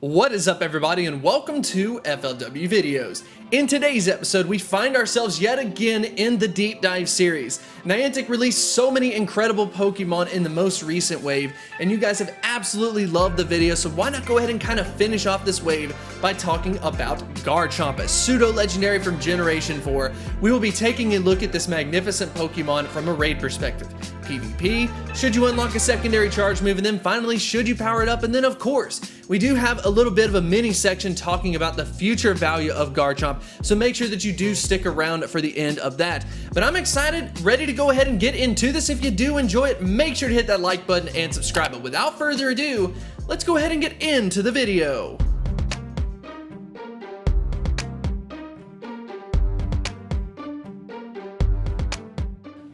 What is up, everybody, and welcome to FLW Videos. In today's episode, we find ourselves yet again in the Deep Dive series. Niantic released so many incredible Pokemon in the most recent wave, and you guys have absolutely loved the video, so why not go ahead and kind of finish off this wave by talking about Garchomp, a pseudo-legendary from Generation 4. We will be taking a look at this magnificent Pokemon from a raid perspective. PvP, should you unlock a secondary charge move, and then finally, should you power it up, and then of course, we do have a little bit of a mini section talking about the future value of Garchomp, so make sure that you do stick around for the end of that. But I'm excited, ready to go ahead and get into this. If you do enjoy it, make sure to hit that like button and subscribe. But without further ado, let's go ahead and get into the video.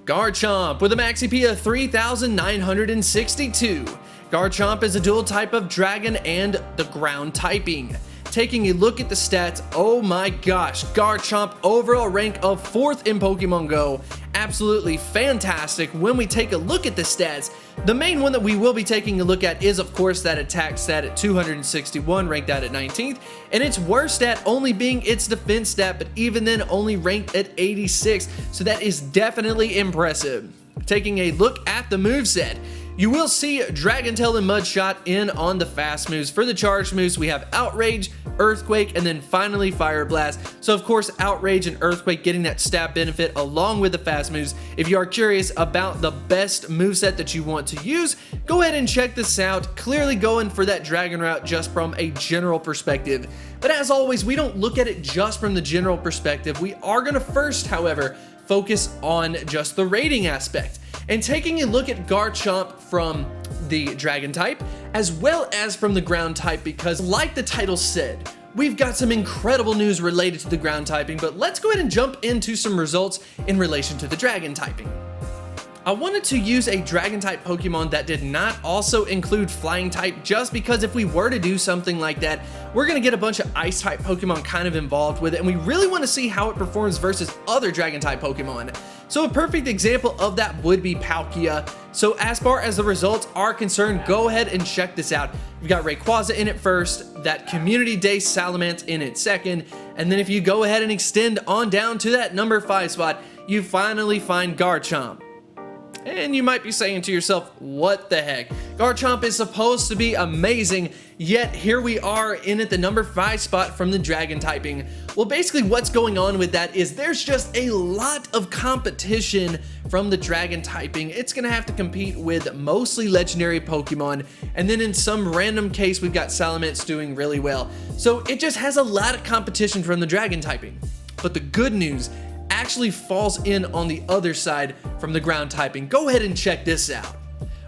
Garchomp with a max CP of 3,962. Garchomp is a dual type of dragon and the ground typing. Taking a look at the stats, oh my gosh, Garchomp overall rank of 4th in Pokemon Go. Absolutely fantastic. When we take a look at the stats, the main one that we will be taking a look at is of course that attack stat at 261, ranked out at 19th, and its worst stat only being its defense stat, but even then only ranked at 86, so that is definitely impressive. Taking a look at the moveset, you will see Dragon Tail and Mudshot in on the fast moves. For the charge moves, we have Outrage, Earthquake, and then finally Fire Blast. So of course, Outrage and Earthquake getting that stat benefit along with the fast moves. If you are curious about the best moveset that you want to use, go ahead and check this out. Clearly going for that Dragon route just from a general perspective. But as always, we don't look at it just from the general perspective. We are going to first, however, focus on just the rating aspect. And taking a look at Garchomp from the Dragon type, as well as from the Ground type, because like the title said, we've got some incredible news related to the Ground typing, but let's go ahead and jump into some results in relation to the Dragon typing. I wanted to use a Dragon type Pokemon that did not also include Flying type, just because if we were to do something like that, we're going to get a bunch of Ice type Pokemon kind of involved with it, and we really want to see how it performs versus other Dragon type Pokemon. So a perfect example of that would be Palkia. So as far as the results are concerned, go ahead and check this out. We've got Rayquaza in it first, that Community Day Salamence in it second, and then if you go ahead and extend on down to that number 5 spot, you finally find Garchomp. And you might be saying to yourself, what the heck? Garchomp is supposed to be amazing, yet here we are in at the number 5 spot from the Dragon typing. Well, basically what's going on with that is there's just a lot of competition from the Dragon typing. It's gonna have to compete with mostly legendary Pokemon, and then in some random case, we've got Salamence doing really well. So it just has a lot of competition from the Dragon typing. But the good news actually falls in on the other side from the Ground typing. Go ahead and check this out.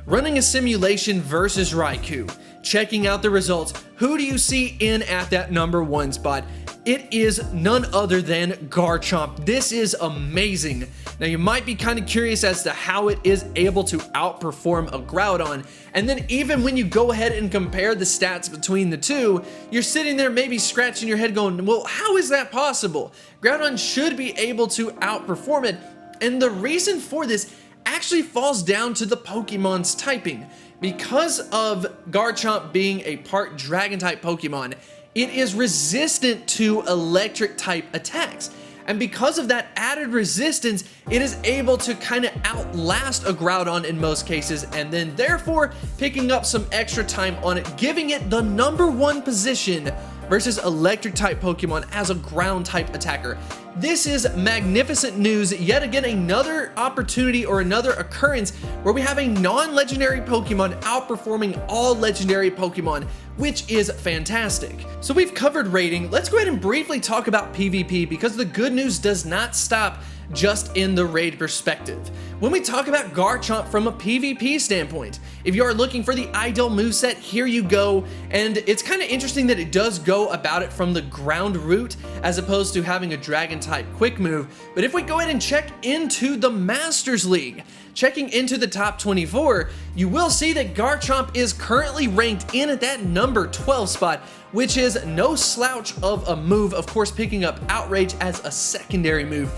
Running a simulation versus Raikou. Checking out the results. Who do you see in at that number 1 spot? It is none other than Garchomp. This is amazing. Now you might be kind of curious as to how it is able to outperform a Groudon, and then even when you go ahead and compare the stats between the two, you're sitting there maybe scratching your head going, well, how is that possible? Groudon should be able to outperform it, and the reason for this actually falls down to the Pokemon's typing. Because of Garchomp being a part Dragon type Pokemon, it is resistant to electric type attacks. And because of that added resistance, it is able to kind of outlast a Groudon in most cases, and then therefore picking up some extra time on it, giving it the number 1 position versus electric type Pokemon as a ground type attacker. This is magnificent news. Yet again, another opportunity or another occurrence where we have a non-legendary Pokemon outperforming all legendary Pokemon, which is fantastic. So we've covered rating. Let's go ahead and briefly talk about PvP, because the good news does not stop just in the raid perspective. When we talk about Garchomp from a PvP standpoint, if you are looking for the ideal moveset, here you go. And it's kind of interesting that it does go about it from the ground route as opposed to having a Dragon type quick move. But if we go ahead and check into the Masters League, checking into the top 24, you will see that Garchomp is currently ranked in at that number 12 spot, which is no slouch of a move, of course picking up Outrage as a secondary move.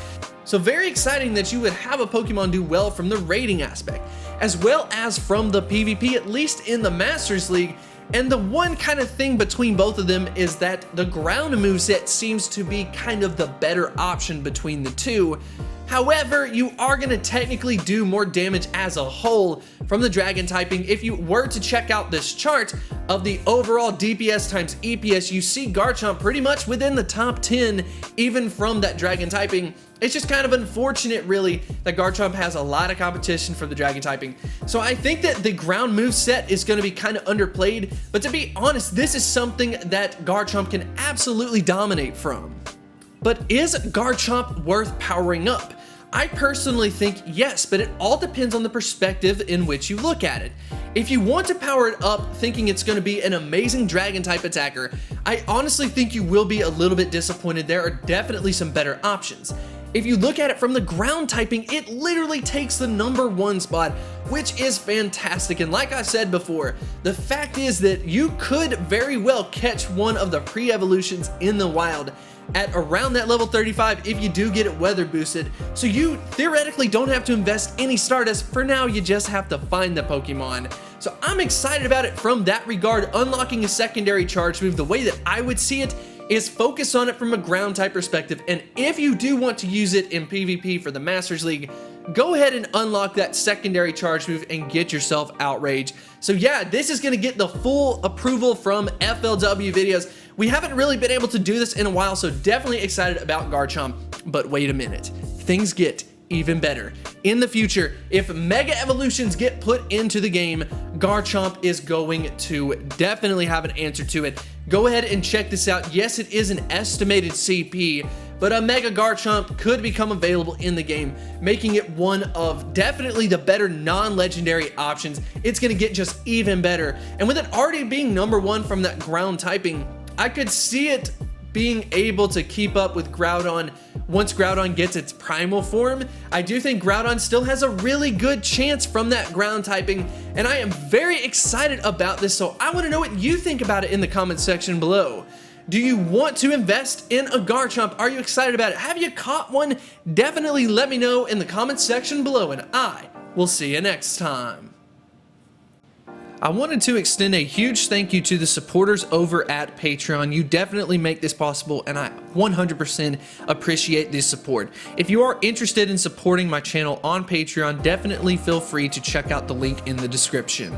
So very exciting that you would have a Pokemon do well from the rating aspect, as well as from the PvP, at least in the Masters League. And the one kind of thing between both of them is that the ground moveset seems to be kind of the better option between the two. However, you are going to technically do more damage as a whole from the dragon typing. If you were to check out this chart of the overall DPS times EPS, you see Garchomp pretty much within the top 10, even from that dragon typing. It's just kind of unfortunate, really, that Garchomp has a lot of competition for the dragon typing. So I think that the ground move set is going to be kind of underplayed, but to be honest, this is something that Garchomp can absolutely dominate from. But is Garchomp worth powering up? I personally think yes, but it all depends on the perspective in which you look at it. If you want to power it up thinking it's going to be an amazing dragon type attacker, I honestly think you will be a little bit disappointed. There are definitely some better options. If you look at it from the ground typing, it literally takes the #1 spot, which is fantastic. And like I said before, the fact is that you could very well catch one of the pre-evolutions in the wild at around that level 35 if you do get it weather boosted. So you theoretically don't have to invest any Stardust. For now, you just have to find the Pokemon. So I'm excited about it from that regard. Unlocking a secondary charge move, the way that I would see it is focus on it from a ground type perspective. And if you do want to use it in PvP for the Masters League, go ahead and unlock that secondary charge move and get yourself Outrage. So yeah, this is going to get the full approval from FLW videos. We haven't really been able to do this in a while, so definitely excited about Garchomp. But wait a minute, things get even better. In the future, if Mega Evolutions get put into the game, Garchomp is going to definitely have an answer to it. Go ahead and check this out. Yes, it is an estimated CP, but a Mega Garchomp could become available in the game, making it one of definitely the better non-legendary options. It's going to get just even better. And with it already being #1 from that ground typing, I could see it being able to keep up with Groudon once Groudon gets its primal form. I do think Groudon still has a really good chance from that ground typing, and I am very excited about this, so I want to know what you think about it in the comments section below. Do you want to invest in a Garchomp? Are you excited about it? Have you caught one? Definitely let me know in the comments section below, and I will see you next time. I wanted to extend a huge thank you to the supporters over at Patreon. You definitely make this possible, and I 100% appreciate this support. If you are interested in supporting my channel on Patreon, definitely feel free to check out the link in the description.